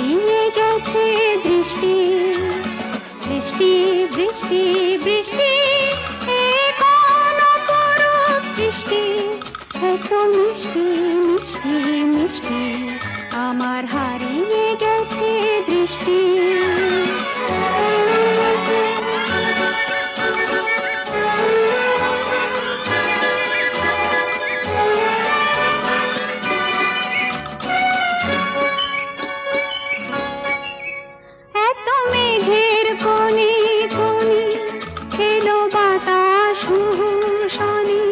হারিয়ে গেছে দৃষ্টি। বৃষ্টি বৃষ্টি বৃষ্টি এ কোন অপরূপ সৃষ্টি, এত মিষ্টি মিষ্টি মিষ্টি আমার হারিয়ে গেছে দৃষ্টি। এত মেঘের কোণে কোণে এলো বাতাস শনি,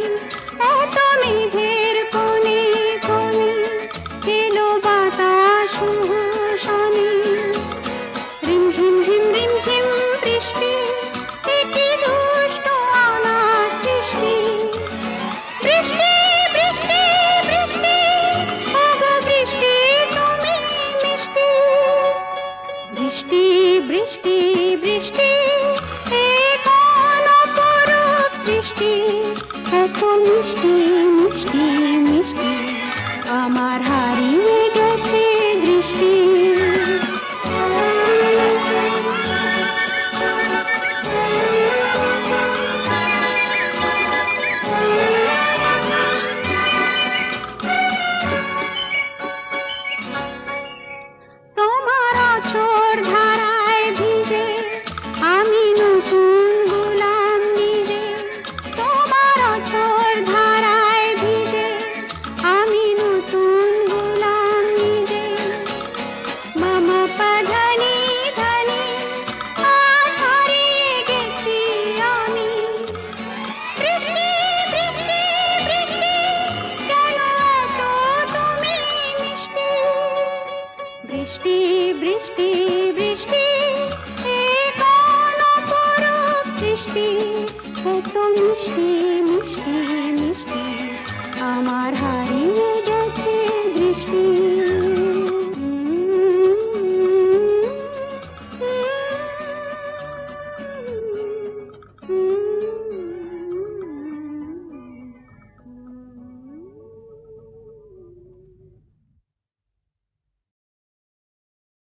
এত মেঘের কোণে কোণে এলো বাতাস শনি। রিমঝিম ঝিম রিমঝিম বৃষ্টি, একি দুষ্ট আমার সৃষ্টি। বৃষ্টি বৃষ্টি বৃষ্টি ওগো বৃষ্টি তুমি মিষ্টি। বৃষ্টি বৃষ্টি বৃষ্টি এ কোন অপরূপ সৃষ্টি, এত মিষ্টি মিষ্টি মিষ্টি আমার হারিয়ে গেছে দৃষ্টি। তোমার অঝোর ধারায় ভিজে আমি নতুন গোলাম নিজে। তোমার অঝোর ধারায় ভিজে আমি নতুন গোলাম নিজে। মামা পাধানি ধানি আজ হারিয়ে গেছি আমি। বৃষ্টি বৃষ্টি বৃষ্টি কেন এত তুমি মিষ্টি। বৃষ্টি বৃষ্টি বৃষ্টি এ কোন অপরূপ সৃষ্টি, এত মিষ্টি